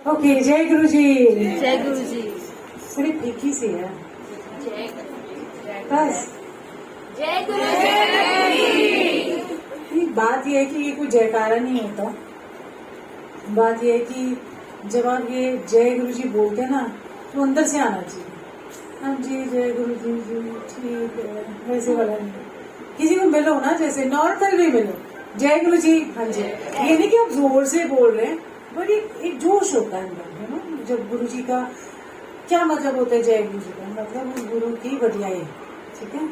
Okay, जय गुरु जी। जय गुरु जी। बड़ी फीकी सी है जय बस। गुरु एक बात यह है कि ये कोई जयकारा नहीं होता। बात यह है कि जब आप ये जय गुरु जी बोलते हैं ना, तो अंदर से आना चाहिए। हाँ जी, जय गुरु जी जी, ठीक है, वैसे वाला नहीं। किसी को मिलो ना, जैसे नॉर्मल भी मिलो, जय गुरु जी, हाँ जी। ये नहीं कि आप जोर से बोल रहे हैं, बट एक जोश होता है अंदर, है ना। जब गुरु जी का क्या मतलब होता है, जय गुरु जी का मतलब उस गुरु की बढ़ियाई, ठीक है।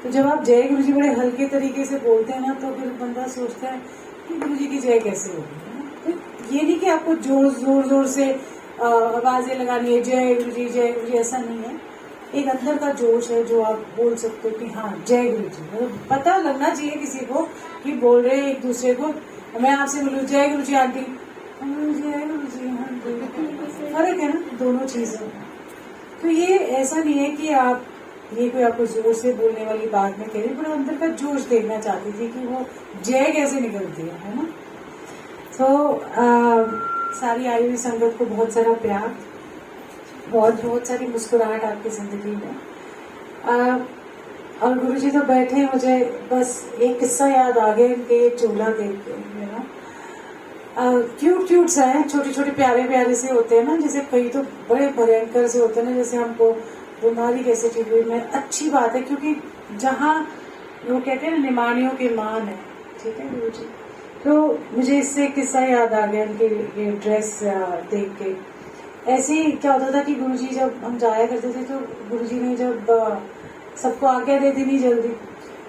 तो जब आप जय गुरु जी बड़े हल्के तरीके से बोलते हैं ना, तो फिर बंदा सोचता है कि गुरु जी की जय कैसे होगी, है ना। तो ये नहीं कि आपको जोर जोर से आवाजें लगानी है, जय गुरु जी जय गुरु जी, ऐसा नहीं है। एक अंदर का जोश है जो आप बोल सकते हो कि हाँ जय गुरु जी, मतलब पता लगना चाहिए किसी को कि बोल रहे हैं एक दूसरे को। मैं आपसे बोलूँ जय गुरु जी आंटी, जय गुरु जी आंटी, फर्क है ना दोनों चीजों। तो ये ऐसा नहीं है कि आप ये कोई आपको जोर से बोलने वाली बात में कह रही, पर अंदर का जोश देखना चाहती थी कि वो जय कैसे निकलती है ना। तो सारी आई हुई संगत को बहुत सारा प्यार और बहुत सारी मुस्कुराहट आपकी जिंदगी में। और गुरुजी तो बैठे, मुझे बस एक किस्सा याद आ गया इनके ये चूल्हा देख के, यू नो। क्यूट क्यूट सा है, छोटे छोटे प्यारे प्यारे से होते हैं ना, जैसे कई तो बड़े भयंकर से होते हैं ना, जैसे हमको बीमारी कैसे ठीक हुई में अच्छी बात है, क्योंकि जहाँ वो कहते हैं ना निमाणियों के मान है, ठीक है गुरु जी। तो मुझे इससे किस्सा याद आ गया इनके ये ड्रेस देख के। ऐसे ही क्या होता था कि गुरुजी जब हम जाया करते थे, तो गुरुजी ने जब सबको आज्ञा दे दी नहीं जल्दी,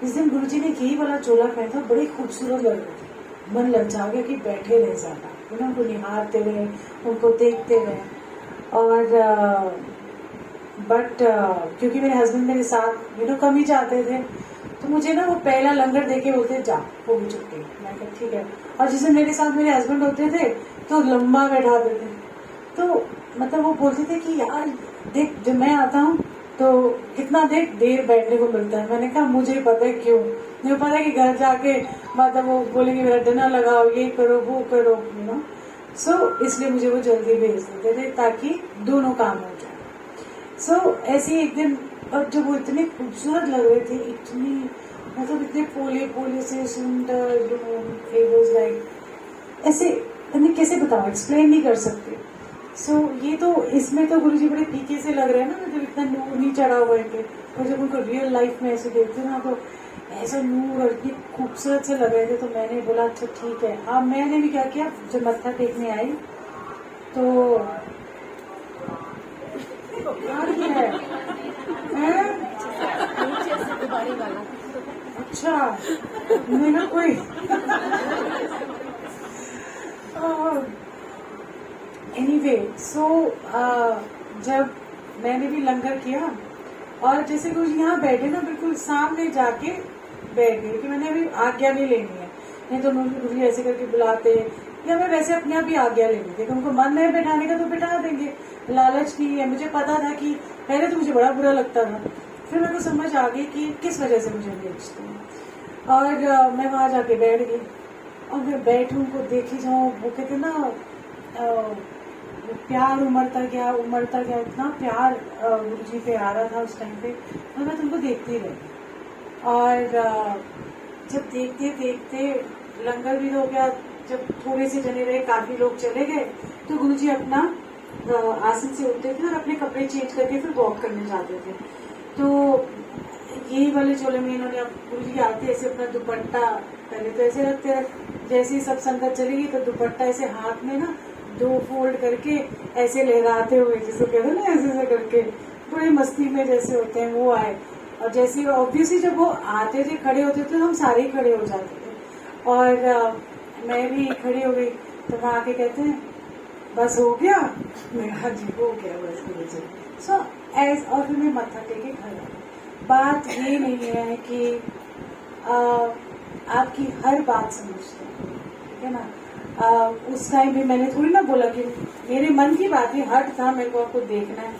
इस दिन गुरुजी ने यही वाला चोला पहना था, बड़ी खूबसूरत लग रही थी। मन ललचा गया कि बैठे रहे ज्यादा, उनको निहारते रहे, उनको देखते रहे। और बट क्योंकि मेरे हस्बैंड मेरे साथ कम ही जाते थे, तो मुझे ना वो पहला लंगर देके बोलते जा हो भी छुट्टी। मैं कहा ठीक है। और जिसे मेरे साथ मेरे हस्बैंड होते थे तो लंबा बैठाते थे, तो मतलब वो बोलते थे कि यार देख जब मैं आता हूँ तो कितना देर बैठने को मिलता है। मैंने कहा मुझे पता है क्यों, मुझे पता है कि घर जाके मतलब वो बोलेंगे मेरा डिनर लगाओ, ये करो वो करो, सो इसलिए मुझे वो जल्दी भेज देते थे ताकि दोनों काम हो जाए। सो ऐसे ही एक दिन, और जब वो इतने खूबसूरत लग रहे थे, इतनी मतलब इतने पोले पोले से सुंदर, लाइक ऐसे मैंने कैसे बताओ, एक्सप्लेन नहीं कर सकते। सो ये तो इसमें तो गुरुजी बड़े फीके से लग रहे हैं ना, मतलब इतना नूर नहीं चढ़ा हुआ है। और जब उनको रियल लाइफ में ऐसे देखते ना, तो ऐसा नूर और इतनी खूबसूरत से लग रहे थे। तो मैंने बोला अच्छा ठीक है। अब मैंने भी क्या किया, जब मत्था टेकने आई तो अच्छा मेरा कोई एनीवे, सो जब मैंने भी लंगर किया, और जैसे कुछ यहाँ बैठे ना, बिल्कुल सामने जाके बैठ गई कि मैंने अभी आज्ञा नहीं लेनी है। नहीं तो मुझे ऐसे करके बुलाते, या मैं वैसे अपने आप ही आज्ञा लेनी थी। उनको मन है बैठाने का तो बैठा देंगे, लालच नहीं है। मुझे पता था कि पहले तो मुझे बड़ा बुरा लगता था, फिर मेरे को समझ आ गई कि किस वजह से मुझे बेचते हैं। और मैं वहां जाके बैठ गई, और मैं बैठी उनको देखी जाऊँ, वो कहते ना प्यार उमड़ता गया उमड़ता गया, इतना प्यार गुरुजी पे आ रहा था उस टाइम पे, और मैं तुमको देखती रही। और जब देखते देखते लंगर भी हो गया, जब थोड़े से जने रहे, काफी लोग चले गए, तो गुरुजी अपना आसन से उठते थे और अपने कपड़े चेंज करके फिर वॉक करने जाते थे। तो यही वाले चोले में इन्होंने गुरुजी आते ऐसे अपना दुपट्टा, पहले तो ऐसे रखते रहे, जैसे ही सब संगत चलेगी तो दुपट्टा ऐसे हाथ में ना 2 फोल्ड करके ऐसे लहराते हुए, जिसे कहते हैं ना ऐसे करके, बड़ी मस्ती में जैसे होते हैं वो आए। और जैसे ऑब्वियसली जब वो आते थे, खड़े होते थे, तो हम सारे ही खड़े हो जाते थे। और मैं भी खड़ी हो गई, तो वहाँ आके कहते हैं बस हो गया। मैं हाँ जी हो गया बस मुझे। सो एज, और फिर मैं मत्था टेके खड़ा। बात ये नहीं है कि आपकी हर बात समझते हैं, ठीक है ना। उस टाइम भी मैंने थोड़ी ना बोला कि मेरे मन की बात ही हट था, मेरे को आपको देखना है,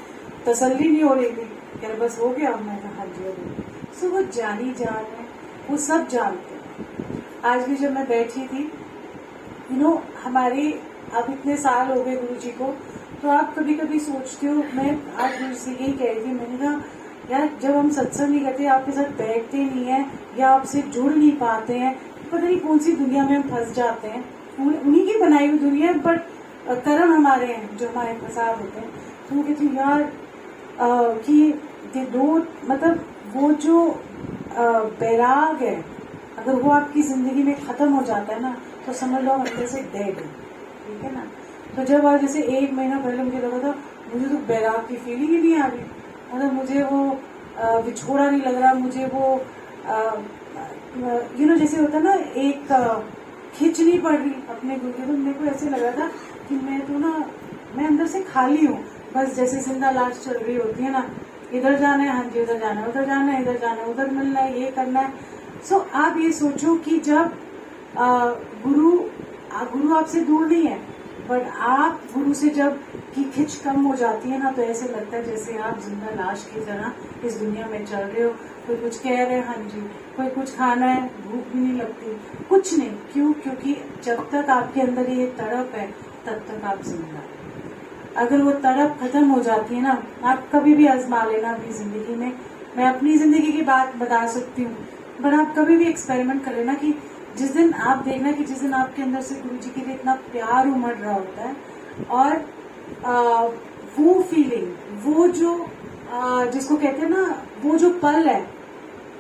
तसल्ली नहीं हो रही थी, कह बस हो गया। मैं कहा हाँ जी हो गया। सो वो जानी जान है, वो सब जानते हैं। आज भी जब मैं बैठी थी, हमारे अब इतने साल हो गए गुरु जी को, तो आप कभी कभी सोचते हो, मैं आज गुरु से यही कह रही थी, मैंने कहा यार जब हम सत्संग नहीं करते, आपके साथ बैठते नहीं है या आपसे जुड़ नहीं पाते हैं, पता नहीं कौन सी दुनिया में हम फंस जाते हैं। उन्हीं की बनाई हुई दुनिया, बट कर्म हमारे हैं जो हमारे फंसा होते हैं। तो मैं कहती हूँ यार कि ये दो, मतलब वो जो बैराग है, अगर वो आपकी जिंदगी में खत्म हो जाता है ना, तो समझ लो अंदर से डेड है, ठीक है ना। तो जब आज जैसे 1 महीना पहले मुझे लगा था, मुझे तो बैराग की फीलिंग ही नहीं आ रही, मतलब मुझे वो विछोड़ा नहीं लग रहा, मुझे वो जैसे होता ना एक खिंच नहीं पड़ रही अपने गुरु के। तो मेरे को ऐसे लगा था कि मैं अंदर से खाली हूँ, बस जैसे जिंदा लाश चल रही होती है ना, इधर जाना है, हाँ जी उधर जाना है, उधर जाना है, इधर जाना है, उधर मिलना है, ये करना है। सो आप ये सोचो कि जब गुरु आपसे दूर नहीं है, बट आप गुरु से जब की खिंच कम हो जाती है ना, तो ऐसे लगता है जैसे आप जिंदा लाश की तरह इस दुनिया में चल रहे हो। कोई कुछ कह रहे हैं, हाँ जी, कोई कुछ खाना है, भूख भी नहीं लगती, कुछ नहीं। क्यों? क्योंकि जब तक आपके अंदर ये तड़प है, तब तक आप जिंदा है। अगर वो तड़प खत्म हो जाती है ना, आप कभी भी आजमा लेना अपनी जिंदगी में। मैं अपनी जिंदगी की बात बता सकती हूँ, पर आप कभी भी एक्सपेरिमेंट कर लेना कि जिस दिन आप देखना कि जिस दिन आपके अंदर से गुरु जी के लिए इतना प्यार उमड़ रहा होता है, और वो फीलिंग, वो जो जिसको कहते हैं ना, वो जो पल है,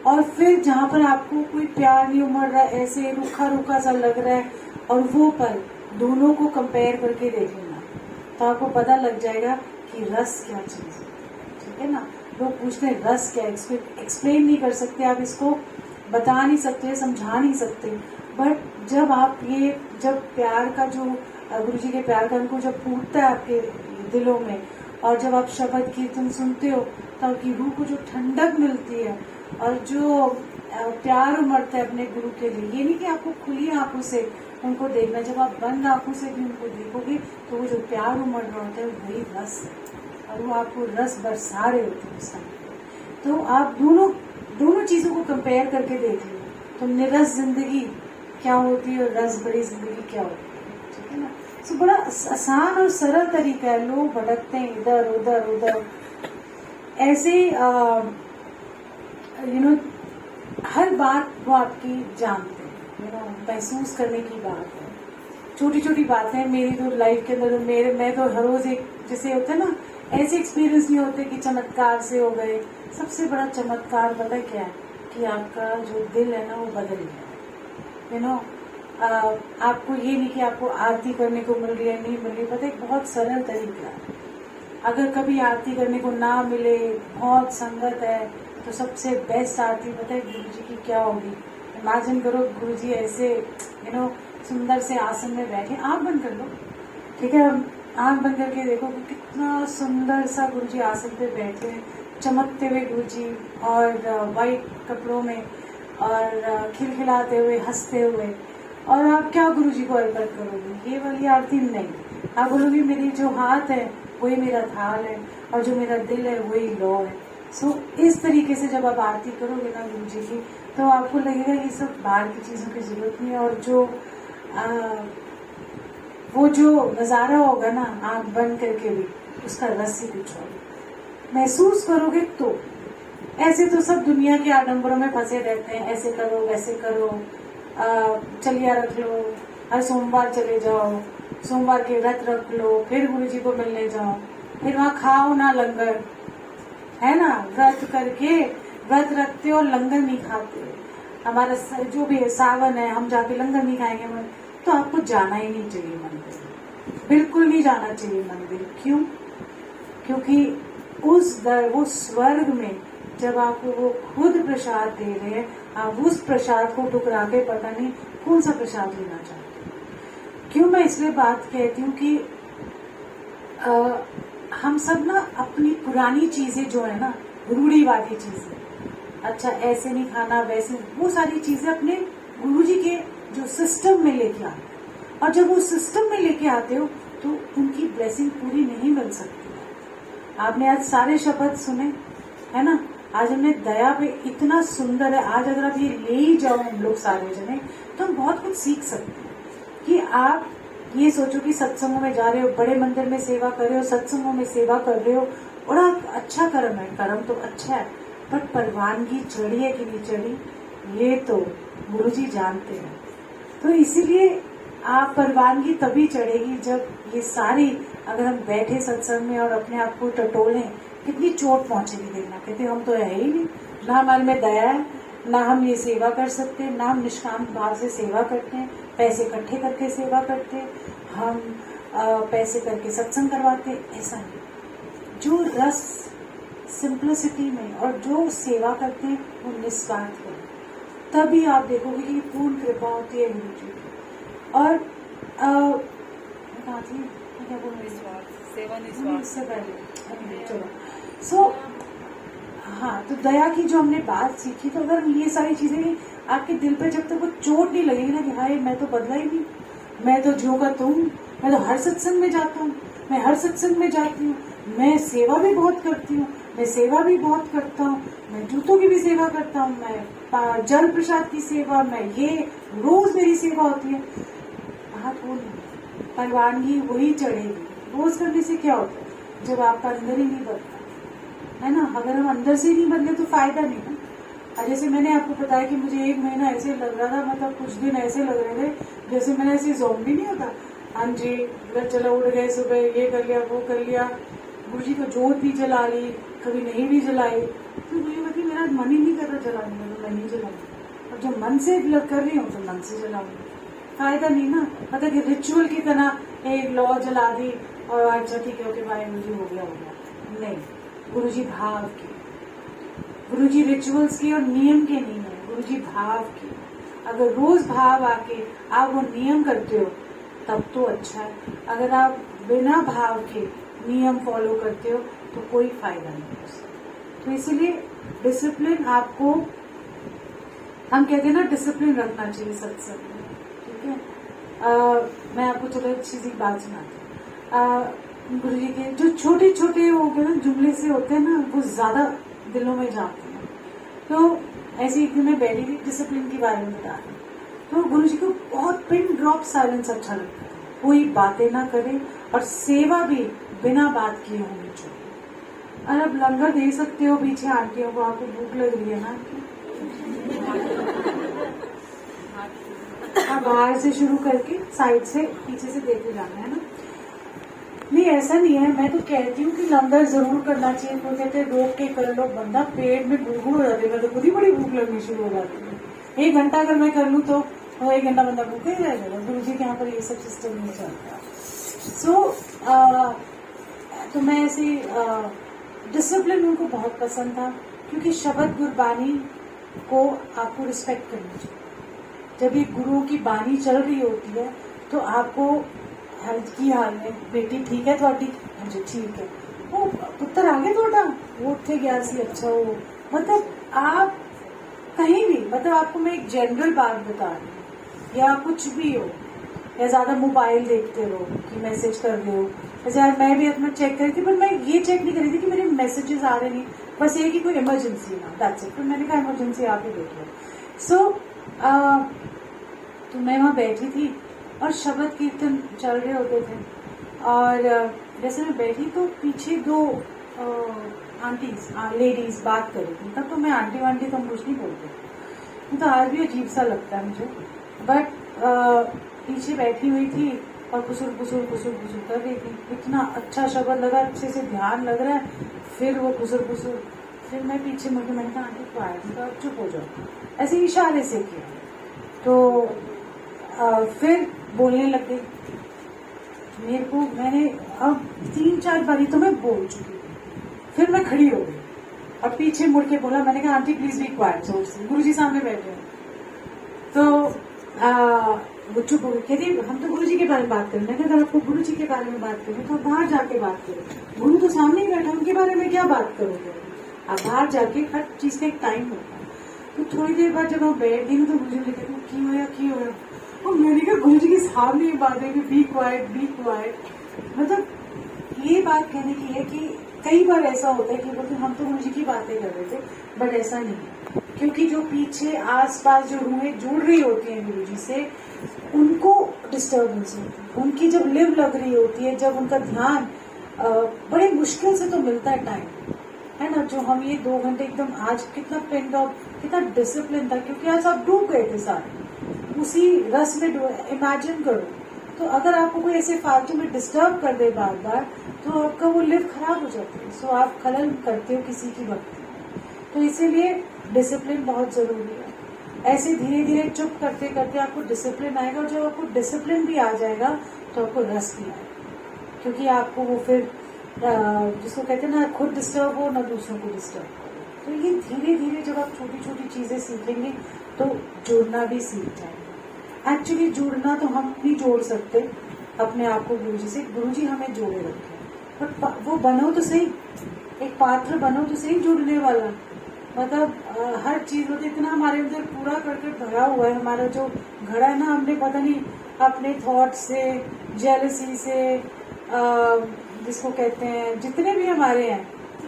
और फिर जहाँ पर आपको कोई प्यार नहीं उमड़ रहा है, ऐसे रूखा रूखा सा लग रहा है, और वो पल, दोनों को कंपेयर करके देख लेना, तो आपको पता लग जाएगा कि रस क्या चीज है, ठीक है ना। लोग पूछते हैं रस क्या, एक्सप्लेन नहीं कर सकते आप इसको, बता नहीं सकते, समझा नहीं सकते, बट जब प्यार का जो गुरु जी के प्यार का उनको जब फूटता है आपके दिलों में, और जब आप शब्द कीर्तन सुनते हो, तो आपकी रूह को जो ठंडक मिलती है और जो प्यार उमड़ता है अपने गुरु के लिए, ये नहीं कि आपको खुली आंखों से उनको देखना, जब आप बंद आंखों से भी उनको देखोगे, तो वो जो प्यार उमड़ रहा होता है वही रस है, और वो आपको रस बरसा रहे होते हैं उस समय। तो आप दोनों चीजों को कंपेयर करके देख लो, तो निरस जिंदगी क्या होती है और रस भरी जिंदगी क्या होती है, ठीक है ना। तो बड़ा आसान और सरल तरीका है। लोग भटकते हैं इधर उधर उधर, ऐसे हर बात वो आपकी जानते हैं, महसूस करने की बात है, छोटी छोटी बातें। मेरी तो लाइफ के अंदर मैं तो हर रोज एक, जैसे होते हैं ना, ऐसे एक्सपीरियंस नहीं होते कि चमत्कार से हो गए। सबसे बड़ा चमत्कार पता क्या है, कि आपका जो दिल है ना, वो बदल गया। आपको ये नहीं कि आपको आरती करने को मिल रही है, नहीं मिल रही, पता है, एक बहुत सरल तरीका है। अगर कभी आरती करने को ना मिले, बहुत संगत है, तो सबसे बेस्ट आरती पता है गुरु जी की क्या होगी। इमेजिन करो गुरु जी ऐसे सुंदर से आसन में बैठे, आंख बंद कर लो, ठीक है, आंख बंद करके देखो कि कितना सुंदर सा गुरु जी आसन पे बैठे हैं, चमकते हुए गुरु जी, और वाइट कपड़ों में, और खिलखिलाते हुए, हंसते हुए, और आप क्या गुरु जी को अर्पण करोगे? ये वाली आरती नहीं, आप बोलोगे मेरी जो हाथ है वही मेरा थाल है, और जो मेरा दिल है वही लौ है। सो इस तरीके से जब आप आरती करोगे ना गुरु जी की, तो आपको लगेगा ये सब बाहर की चीज़ों की जरूरत नहीं है, और वो जो नज़ारा होगा ना आँख बंद करके भी, उसका रस ही कुछ और महसूस करोगे। तो ऐसे तो सब दुनिया के आडंबरों में फंसे रहते हैं, ऐसे करो वैसे करो, चलिया रख लो, हर सोमवार चले जाओ, सोमवार के व्रत रख लो, फिर गुरु जी को मिलने जाओ, फिर वहाँ खाओ ना लंगर, है ना, व्रत करके व्रत रखते हो, लंगर नहीं खाते। हमारा जो भी है सावन है, हम जाके लंगर नहीं खाएंगे, तो आपको जाना ही नहीं चाहिए मंदिर, बिल्कुल नहीं जाना चाहिए मंदिर। क्यों? क्योंकि वो स्वर्ग में जब आपको वो खुद प्रसाद दे रहे हैं, आप उस प्रसाद को टुकरा के पता नहीं कौन सा प्रसाद लेना चाहते हैं। क्यों मैं इसलिए बात कहती हूँ कि हम सब ना अपनी पुरानी चीजें जो है ना, रूढ़ीवादी चीजें, अच्छा ऐसे नहीं खाना वैसे, वो सारी चीजें अपने गुरुजी के जो सिस्टम में लेके आते हैं, और जब वो सिस्टम में लेके आते हो तो उनकी ब्लेसिंग पूरी नहीं मिल सकती। आपने आज सारे शब्द सुने, है ना, आज हमने दया पे इतना सुंदर है। आज अगर आप ये ले ही जाओ हम लोग सारे जने, तो हम बहुत कुछ सीख सकते हैं कि आप ये सोचो कि सत्संगों में जा रहे हो, बड़े मंदिर में सेवा कर रहे हो, सत्संगों में सेवा कर रहे हो, और आप अच्छा कर्म है, कर्म तो अच्छा है, पर परवानगी चढ़ी है कि नहीं चढ़ी ये तो गुरुजी जानते हैं। तो इसीलिए आप परवानगी तभी चढ़ेगी जब ये सारी, अगर हम बैठे सत्संग में और अपने आप को टटोलें, कितनी चोट पहुंचेगी देखना। कहते हम तो है ही नहीं, ना हमारे में दया है, ना हम ये सेवा कर सकते हैं, ना हम निष्काम भाव से सेवा करते हैं, पैसे इकट्ठे करके सेवा करते हैं, हम पैसे करके सत्संग करवाते हैं, ऐसा नहीं। जो रस सिंप्लिसिटी में और जो सेवा करते हैं वो निस्वार्थ करें, तभी आप देखोगे कि पूर्ण कृपा होती है गुरु जी की। और क्या बोल रही सेवा इससे पहले चलो हाँ, तो दया की जो हमने बात सीखी, तो अगर ये सारी चीजें आपके दिल पे जब तक वो चोट नहीं लगेगी ना कि हाय मैं तो बदला ही नहीं, मैं तो ज्यों का तुम, मैं तो हर सत्संग में जाता हूँ, मैं हर सत्संग में जाती हूँ, मैं सेवा भी बहुत करती हूँ, मैं सेवा भी बहुत करता हूँ, मैं जूतों की भी सेवा करता हूँ, मैं जल प्रसाद की सेवा, मैं ये रोज मेरी सेवा होती है। बात वो नहीं, परवानगी वही चढ़ेगी। रोज करने से क्या होता है, जब आपका अंदर ही नहीं बदलता है ना। अगर हम अंदर से नहीं बदले तो फायदा नहीं ना। और जैसे मैंने आपको बताया कि मुझे 1 महीना ऐसे लग रहा था, मतलब कुछ दिन ऐसे लग रहे थे जैसे मैंने ऐसे ज़ॉम्बी नहीं होता, हाँ जी चलो उठ गए, सुबह ये कर लिया वो कर लिया, गुरुजी को जोत भी जला ली, कभी नहीं भी जलाई, तो मुझे लगा कि मेरा मन ही नहीं कर रहा जलाने का, तो मैं नहीं जलाऊंगी। और जब मन से कर रही हूँ तो मन से जलाऊंगी, फायदा नहीं ना। मतलब कि रिचुअल की तरह एक लौ जला दी और अच्छा ठीक है ओके भाई मुझे हो गया नहीं। गुरुजी भाव के, गुरुजी रिचुअल्स के और नियम के नहीं है, गुरुजी भाव के। अगर रोज भाव आके आप वो नियम करते हो तब तो अच्छा है, अगर आप बिना भाव के नियम फॉलो करते हो तो कोई फायदा नहीं उससे। तो इसीलिए डिसिप्लिन आपको, हम कहते हैं ना डिसिप्लिन रखना चाहिए सत्संग में, ठीक है। मैं आपको चलो एक चीज एक बात सुनाती हूँ। गुरु जी के जो छोटे छोटे हो गए ना जुमले से होते हैं ना, वो ज्यादा दिलों में जाते हैं। तो ऐसे एक दिन मैं बैठी थी, डिसिप्लिन के बारे में बता रही, तो गुरु जी को बहुत पिन ड्रॉप साइलेंस अच्छा लगता है, कोई बातें ना करे और सेवा भी बिना बात किए होनी चाहिए। और अब लंगर दे सकते हो पीछे आंटियों को, आपको भूख लग रही है ना, आप बाहर से शुरू करके साइड से पीछे से देते जाना है ना। नहीं ऐसा नहीं है, मैं तो कहती हूँ कि लंगर जरूर करना चाहिए। तो कहते हैं रोक के कर लो, बंदा पेट में गुड़गुड़ हो जाती है, मैं तो खुद ही बड़ी भूख लगनी शुरू हो जाती है। 1 घंटा अगर मैं कर लूँ तो 1 घंटा बंदा भूखा ही रहेगा। गुरु जी के यहाँ पर ये सब सिस्टम नहीं चलता। तो मैं ऐसे डिसिप्लिन उनको बहुत पसंद था, क्योंकि शब्द गुरबानी को आपको रिस्पेक्ट करनी चाहिए। जब ये गुरुओं की बानी चल रही होती है तो आपको हेल्थ की हाल में बेटी ठीक है थोड़ी, मुझे ठीक है, वो पुत्र आ गया थोड़ा वो उठे गया सी अच्छा हो, मतलब आप कहीं भी, मतलब आपको मैं एक जनरल बात बता रही हूँ, या कुछ भी हो, या ज्यादा मोबाइल देखते रहो कि मैसेज कर रहे हो। जैसे यार मैं भी अपना चेक करी थी, पर मैं ये चेक नहीं करी थी कि मेरे मैसेजेस आ रहे नहीं, बस ये कि कोई इमरजेंसी ना, दैट्स इट। फिर मैंने कहा इमरजेंसी आप ही देख लो। तो मैं वहाँ बैठी थी और शब्द कीर्तन चल रहे होते थे, और जैसे मैं बैठी तो पीछे 2 आंटीज लेडीज बात कर रही थी। तब तो मैं आंटी वांटी तो हम कुछ नहीं बोलते, तो आज भी अजीब सा लगता है मुझे, बट पीछे बैठी हुई थी और कुसुर कुसुर कुसुर कुसुर कर रही थी। इतना अच्छा शब्द लगा, अच्छे से ध्यान लग रहा है, फिर वो कुसुर कुसुर, फिर मैं पीछे मुझे मैंने कहा आंटी तो आया था, चुप हो जाओ, ऐसे इशारे से किया। तो फिर बोलने लग गई मेरे को, मैंने अब 3-4 बारी तो मैं बोल चुकी थी, फिर मैं खड़ी हो गई और पीछे मुड़ के बोला, मैंने कहा आंटी प्लीज बी क्वाइट, जोर से, गुरुजी सामने बैठे हैं। तो वो चुप हो गई, कहती हम तो गुरुजी के बारे में बात करें। मैंने कहा आपको गुरुजी के बारे में बात करें तो आप बाहर जाके बात करें, गुरु तो सामने ही बैठा, उनके बारे में क्या बात करोगे, आप बाहर जाके, हर चीज का एक टाइम होता है। तो थोड़ी देर बाद जब हम बैठ गई तो गुरुजी ने कहा की होया, और मैंने कहा गुरुजी के सामने ये बात है कि बी क्वाइट। मतलब ये बात कहने की है कि कई बार ऐसा होता है कि बोलते हम तो गुरुजी की बातें कर रहे थे, बट ऐसा नहीं है, क्योंकि जो पीछे आसपास जो रूहें जुड़ रही होती हैं गुरुजी से, उनको डिस्टर्बेंस होती है, उनकी जब लिव लग रही होती है, जब उनका ध्यान बड़े मुश्किल से तो मिलता है टाइम, है ना, जो हम ये 2 घंटे एकदम आज कितना पेंड ऑफ, कितना डिसिप्लिन था, क्योंकि आज आप डूब गए थे सारे उसी रस में। इमेजिन करो, तो अगर आपको कोई ऐसे फालतू में डिस्टर्ब कर दे बार बार, तो आपका वो लिव खराब हो जाती है। सो आप खलल करते हो किसी की भक्ति में। तो इसीलिए डिसिप्लिन बहुत जरूरी है। ऐसे धीरे धीरे चुप करते करते आपको डिसिप्लिन आएगा, और जब आपको डिसिप्लिन भी आ जाएगा तो आपको रस भी आएगा, क्योंकि आपको वो फिर जिसको कहते हैं ना, खुद डिस्टर्ब हो ना दूसरों को डिस्टर्ब करो। तो ये धीरे धीरे जब आप छोटी छोटी चीजें सीखेंगे तो जुड़ना भी सीख जाएंगे। एक्चुअली जुड़ना तो हम नहीं जोड़ सकते अपने आप को गुरुजी से, गुरुजी हमें जोड़े रखे, बट वो बनो तो सही, एक पात्र बनो तो सही जुड़ने वाला। मतलब हर चीज मतलब इतना हमारे अंदर पूरा करके भरा हुआ है, हमारा जो घड़ा है ना, हमने पता नहीं अपने थॉट से, जेलसी से, जिसको कहते हैं जितने भी हमारे हैं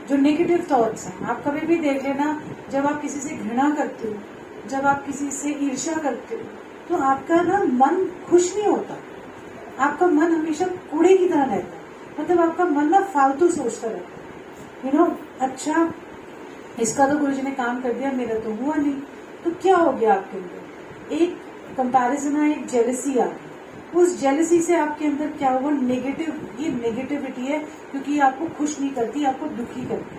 जो नेगेटिव थॉट्स हैं, आप कभी भी देख लेना, जब आप किसी से घृणा करते हो, जब आप किसी से ईर्ष्या करते हो, तो आपका ना मन खुश नहीं होता, आपका मन हमेशा कूड़े की तरह रहता है। मतलब आपका मन ना फालतू सोचता रहता है, अच्छा इसका तो गुरुजी ने काम कर दिया, मेरा तो हुआ नहीं। तो क्या हो गया आपके अंदर, एक कंपैरिजन है, एक जेलसी आ गई। उस जेलसी से आपके अंदर क्या हुआ, ये नेगेटिविटी है, क्योंकि ये आपको खुश नहीं करती, आपको दुखी करती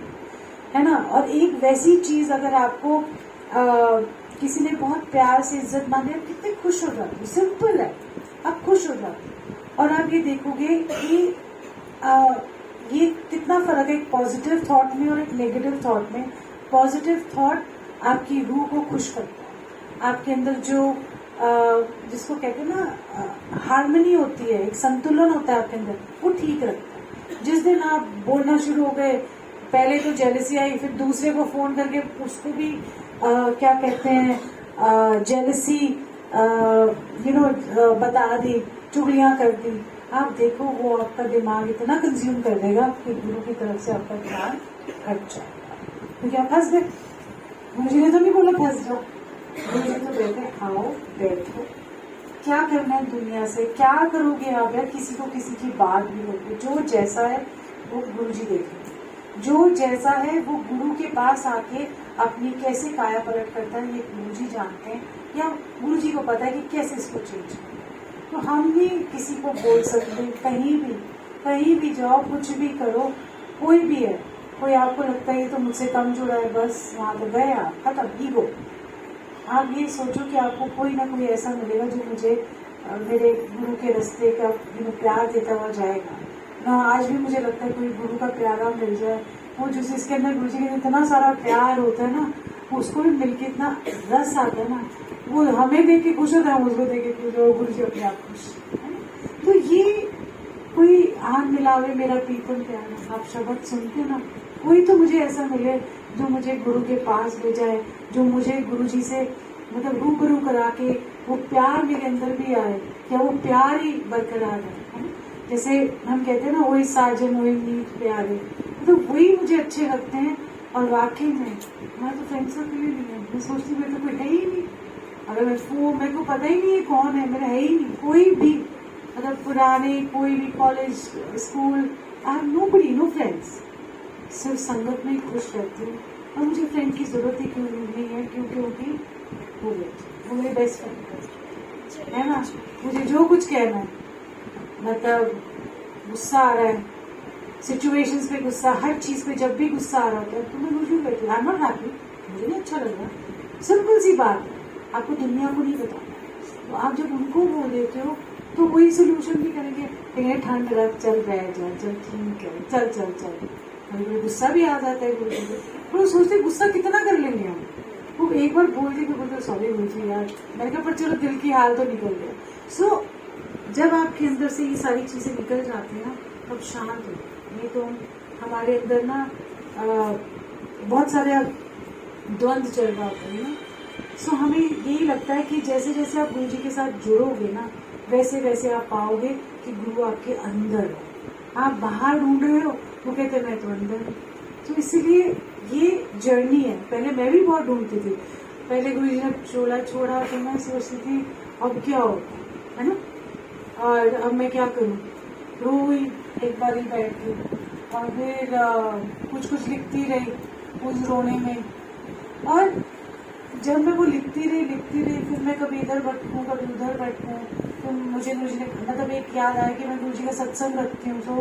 है ना। और एक वैसी चीज अगर आपको किसी ने बहुत प्यार से इज्जत माने, आप कितने खुश हो जाते, सिंपल है, आप खुश हो जाते। और आप ये देखोगे कि ये कितना फर्क है एक पॉजिटिव थॉट में और एक नेगेटिव थॉट में। पॉजिटिव थॉट आपकी रूह को खुश करता है, आपके अंदर जो जिसको कहते हैं ना हार्मनी होती है, एक संतुलन होता है आपके अंदर, वो ठीक रखता है। जिस दिन आप बोलना शुरू हो गए, पहले तो जेलसी आई, फिर दूसरे को फोन करके उसको भी क्या कहते हैं जेलसी बता दी, चुगलियां कर दी, आप देखो वो आपका दिमाग इतना कंज्यूम कर देगा कि गुरु की तरफ से आपका ध्यान हट जाएगा, क्योंकि आप फंस गए। मुझे ने तो नहीं बोला फंस जाओ, मुझे तो कहते आओ बैठो, क्या करना है दुनिया से, क्या करोगे आप यार, किसी को किसी की बात भी होगी। जो जैसा है वो गुरु जी देखेंगे, जो जैसा है वो गुरु के पास आके अपनी कैसे काया पलट करता है, ये गुरु जी जानते हैं, या गुरु जी को पता है कि कैसे इसको चेंज करें। तो हम भी किसी को बोल सकते, कहीं भी जाओ, कुछ भी करो, कोई भी है, कोई आपको लगता है ये तो मुझसे कम जुड़ा है, बस वहां तो गए आप, खत्म, ईगो। आप ये सोचो कि आपको कोई ना कोई ऐसा मिलेगा जो मुझे मेरे गुरु के रास्ते का प्यार देता हुआ जाएगा ना। आज भी मुझे लगता है कोई गुरु का प्यारा मिल जाए, वो जिसके अंदर गुरु जी का इतना सारा प्यार होता है ना, उसको भी मिलके इतना रस आता है ना, वो हमें देख के खुश होता है, उसको देख के खुश हो, गुरु जी अपने आप खुश। तो ये कोई आन मिलावे मेरा प्रीतम प्यार, आप शब्द सुनते ना, कोई तो मुझे ऐसा मिले जो मुझे गुरु के पास ले जाए, जो मुझे गुरु जी से मतलब रूबरू करा के वो प्यार मेरे अंदर भी आए, क्या वो प्यार ही बरकरार है। जैसे हम कहते हैं ना, वही साजन वही मीत प्यारे, तो वही मुझे अच्छे लगते हैं। और वाकई में मैं तो फ्रेंड सर्कल ही नहीं है, मैं सोचती मेरे तो कोई है ही नहीं, अगर मेरे को पता ही नहीं है कौन है, मेरा है ही नहीं कोई भी, मतलब पुराने कोई भी college school, I have nobody, no friends, सिर्फ संगत में ही खुश रहती हूँ। और मुझे फ्रेंड की जरूरत ही क्यों नहीं है, क्योंकि वो मेरे बेस्ट फ्रेंड है ना। मुझे जो कुछ कहना है, मतलब गुस्सा आ रहा है, सिचुएशंस पे गुस्सा, हर चीज पे जब भी गुस्सा आ रहा होता है तो मैं मुझे बैठी, आई एम नॉट हैप्पी, मुझे नहीं अच्छा लग रहा, सिंपल सी बात है, आपको दुनिया को नहीं बताना। तो आप जब उनको बोल देते हो तो वही सोल्यूशन भी करेंगे, ठंड रख, चल रह जा, चल ठीक है, चल चल चल। कभी गुस्सा भी आ जाता है गुरु जी को, तो सोचते गुस्सा कितना कर लेंगे हम, वो एक बार बोल दे, बोलते सॉरी गुरु जी यार, मैंने कहा पर चलो दिल की हाल तो निकल गया। सो जब आपके अंदर से ये सारी चीजें निकल जाती है ना, तब शांत हो। नहीं तो हमारे अंदर ना बहुत सारे द्वंद्व चल रहा होता है ना। सो हमें यही लगता है कि जैसे जैसे आप गुरु जी के साथ जुड़ोगे ना, वैसे वैसे आप पाओगे कि गुरु आपके अंदर है। आप बाहर ढूंढ रहे हो, वो कहते हैं मैं तो अंदर हूँ। तो इसीलिए ये जर्नी है। पहले मैं भी बहुत ढूंढती थी, पहले गुरु जी ने चोला छोड़ा तो मैं सोचती थी अब क्या होगा, है ना। और अब मैं क्या करूँ, रोई एक बार ही बैठ के, और फिर कुछ कुछ लिखती रही उस रोने में। और जब मैं वो लिखती रही, फिर मैं कभी इधर भटकूँ कभी उधर भटकूँ, तो मुझे मतलब एक याद आया कि मैं गुरु जी का सत्संग रखती हूँ। तो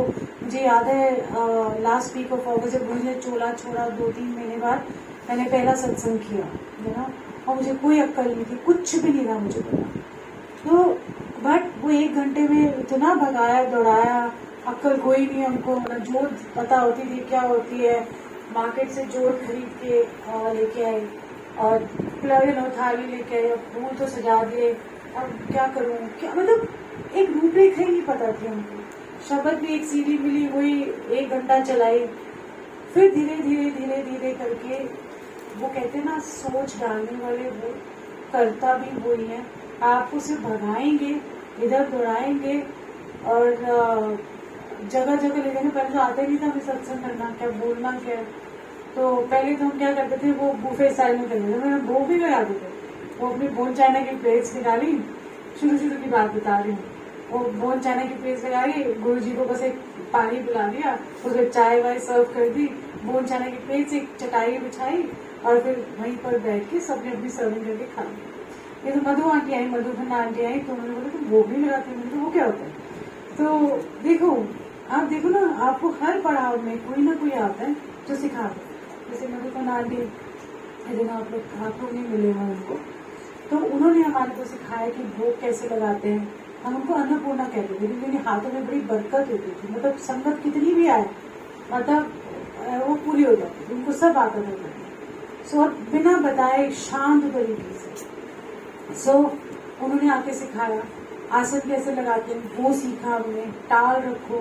मुझे याद है लास्ट वीक ऑफ ऑगस्ट जब गुरु जी ने चोला छोड़ा 2-3 महीने बाद मैंने पहला सत्संग किया, है ना, और मुझे कोई अक्ल नहीं थी, कुछ भी नहीं था मुझे पता। तो बट वो 1 घंटे में इतना भगाया दौड़ाया, अक्ल कोई नहीं हमको, ना जोत पता होती थी क्या होती है, मार्केट से जोत खरीद के लेके आए, और थाली लेके आए, फूल तो सजा दिए, अब क्या करूँ, क्या मतलब एक रूपरेखा ही नहीं पता थी हमको। शब्द भी एक सीडी मिली, वही 1 घंटा चलाई, फिर धीरे करके वो कहते हैं ना, सोच डालने वाले वो करता भी वही है। आप उसे भगाएंगे, इधर दौड़ाएंगे, और जगह जगह ले जाएंगे। पहले तो आता ही नहीं था हमें सत्संग करना, क्या बोलना क्या है। तो पहले तो हम क्या करते थे, वो बुफे स्टाइल में करते थे, मैं वो भी लगाते थे। वो अपनी बोन चाइना की प्लेट्स निकाली, शुरू की बात बता रही हूँ, वो बोन चाइना की प्लेट्स लगाई, गुरु जी को बस एक पानी पिला दिया, उसमें चाय वाय सर्व कर दी, बोन चाइना की प्लेट्स एक चटाई बिछाई, और फिर वहीं पर बैठ के सबने अपनी सर्विंग करके खा लिया। ये तो मधु आंटी आई, मधुबन आंटी आई, तो उन्होंने बोला तुम वो भी लगाती हो, तो वो क्या होता है। तो देखो, आप देखो ना, आपको हर पड़ाव में कोई ना कोई आता है जो सिखाता है। जैसे मधुबन आंटी, आप लोग नहीं मिले हुए उनको, तो उन्होंने हमारे को सिखाया कि भोग कैसे लगाते हैं। हम उनको अन्नपूर्णा कहते थे, क्योंकि उनके हाथों में बड़ी बरकत होती थी, मतलब संगत कितनी भी आए, मतलब वो पूरी हो जाती थी, उनको सब आता था। सो बिना बताए शांत तरीके से उन्होंने आके सिखाया आसन कैसे लगाते हैं, वो सीखा हमने। टाल रखो,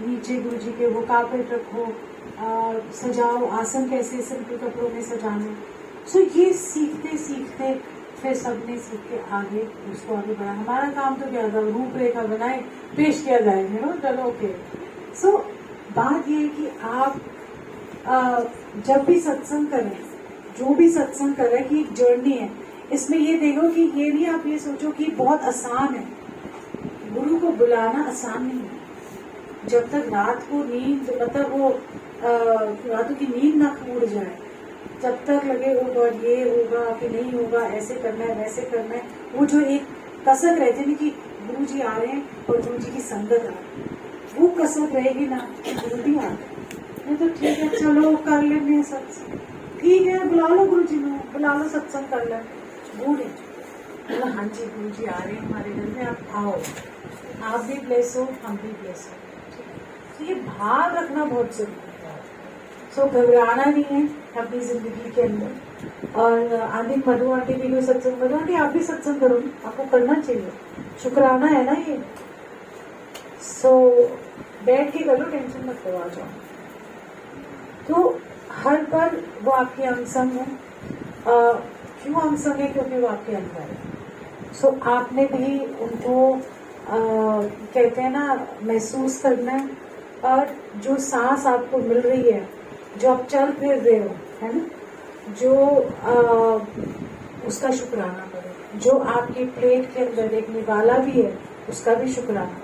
नीचे गुरु जी के वो कार्पेट रखो, सजाओ, आसन कैसे सिंपल कपड़ों में सजाने। सो ये सीखते सीखते फिर सबने सीख के आगे उसको आगे बढ़ा। हमारा काम तो क्या था, रूपरेखा बनाए पेश किया जाए, चलो ओके। सो बात ये है कि आप जब भी सत्संग करें, जो भी सत्संग करें, कि एक जर्नी है, इसमें ये देखो कि ये नहीं आप ये सोचो कि बहुत आसान है। गुरु को बुलाना आसान नहीं है। जब तक रात को नींद, मतलब वो रातों की नींद ना उड़ जाए, जब तक लगे वो बहुत ये होगा कि नहीं होगा, ऐसे करना है वैसे करना है, वो जो एक कसक रहती है कि गुरु जी आ रहे हैं और गुरु जी की संगत आ रही है, वो कसक रहेगी ना, गुरु भी आ रहे नहीं तो ठीक है चलो कर लेंगे सत्संग, ठीक है बुला लो गुरु जी में, बुला लो सत्संग कर लें, बूढ़े बोला हाँ जी गुरु जी आ रहे हैं हमारे घर में, आप आओ, आप भी ब्लेस हो हम भी ब्लेस हो। तो ये भाव रखना बहुत जरूरी है। सो घबराना नहीं है अपनी जिंदगी के अंदर। और आदि मधु आंटी भी कोई सत्संग, मधु आंटी आप भी सत्संग करो, आपको करना चाहिए, शुक्राना है ना ये। सो बैठ के करो, टेंशन मत लो, आ जाओ। तो हर पर वो आपके अंग संग है। क्यों अंग संग है? क्योंकि वो आपके अंदर है। सो आपने भी उनको कहते हैं ना महसूस करना है, और जो सांस आपको मिल रही है, जो आप चल फिर रहे हो, है ना, जो उसका शुक्राना करो। जो आपकी प्लेट के अंदर देखने वाला भी है उसका भी शुक्राना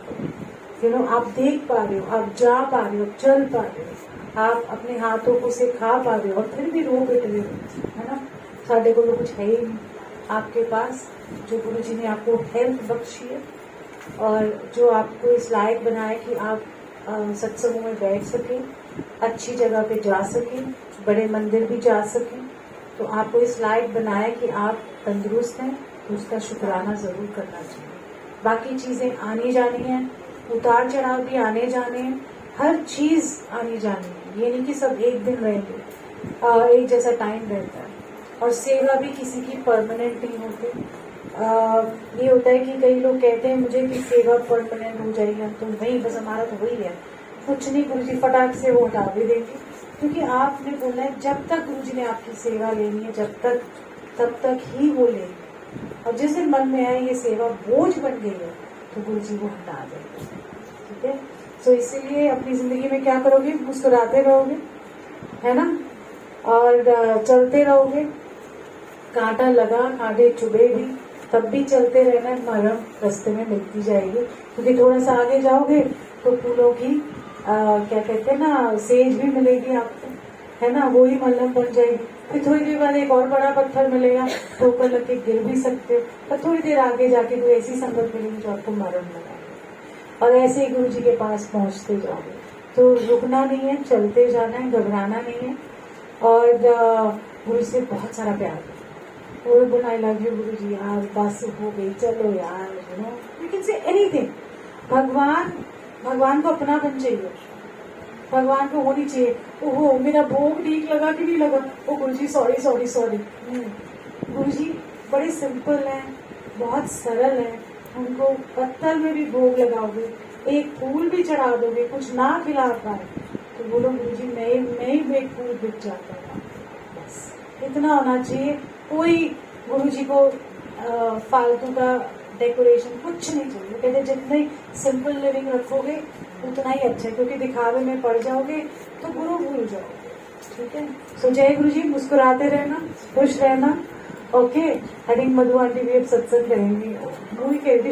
करो। आप देख पा रहे हो, आप जा पा रहे हो, चल पा रहे हो, आप अपने हाथों को से खा पा रहे हो, और फिर भी रो पिट रहे हो, है ना। साढ़े को तो कुछ है ही नहीं आपके पास, जो गुरु जी ने आपको हेल्थ बख्शी है, और जो आपको इस लायक बनाया कि आप सत्संगों में बैठ सकें, अच्छी जगह पे जा सकें, बड़े मंदिर भी जा सकें। तो आपको इस लायक बनाया कि आप तंदुरुस्त हैं, तो उसका शुक्राना जरूर करना चाहिए। बाकी चीजें आनी जानी है, उतार चढ़ाव भी आने जाने हैं, हर चीज आनी जानी है। ये नहीं कि सब एक दिन रहेंगे, एक जैसा टाइम रहता है। और सेवा भी किसी की परमानेंट नहीं होती। ये होता है कि कई लोग कहते हैं मुझे कि सेवा परमानेंट हो जाएगी, हम तो वही बस हमारा तो वही है, कुछ नहीं, गुरु जी फटाक से वो हटा भी देंगे। क्योंकि आपने बोला है जब तक गुरु जी ने आपकी सेवा लेनी है, जब तक तब तक ही वो लेंगे। और जिस दिन मन में आए ये सेवा बोझ बन गई है तो गुरु जी वो हटा देंगे। ठीक है, तो इसीलिए अपनी जिंदगी में क्या करोगे, मुस्कुराते रहोगे, है ना, और चलते रहोगे। कांटा लगा, कांटे चुभे भी, तब भी चलते रहना, मरम रास्ते में मिलती जाएगी, क्योंकि थोड़ा सा आगे जाओगे तो फूलों की क्या कहते हैं ना, सेज भी मिलेगी आपको, है ना, वो ही मलहम बन जाएगी। फिर थोड़ी देर बाद एक और बड़ा पत्थर मिलेगा तो ऊपर लग के गिर भी सकते हो, और थोड़ी देर आगे जाके कोई ऐसी संगत मिलेगी जो आपको मरम लगाएगी, और ऐसे ही गुरु जी के पास पहुंचते जाओगे। तो रुकना नहीं है, चलते जाना है, घबराना नहीं है, और गुरु से बहुत सारा प्यार, वो बोल आई लव यू गुरु जी, यार बस हो गई, चलो यार, you know you can say anything. भगवान को अपनापन चाहिए, भगवान को होनी चाहिए। ओहो मेरा भोग ठीक लगा कि नहीं लगा, ओ गुरु जी सॉरी सॉरी सॉरी। गुरु जी बड़े सिंपल हैं, बहुत सरल हैं, उनको पत्थर में भी भोग लगाओगे, एक फूल भी चढ़ा दोगे, कुछ ना खिला पाए तो बोलो गुरु जी मैं ही एक फूल बिक जाता था। बस इतना होना चाहिए। कोई गुरु जी को फालतू का डेकोरेशन कुछ नहीं चाहिए। कहते जितने सिंपल लिविंग रखोगे उतना ही अच्छा है, क्योंकि दिखावे में पड़ जाओगे तो गुरु भूल जाओगे। ठीक है, सो जय गुरु जी, मुस्कुराते रहना, खुश रहना। Okay, I think Madhu aunty भी अब सत्संग करेंगी, मूवी कहती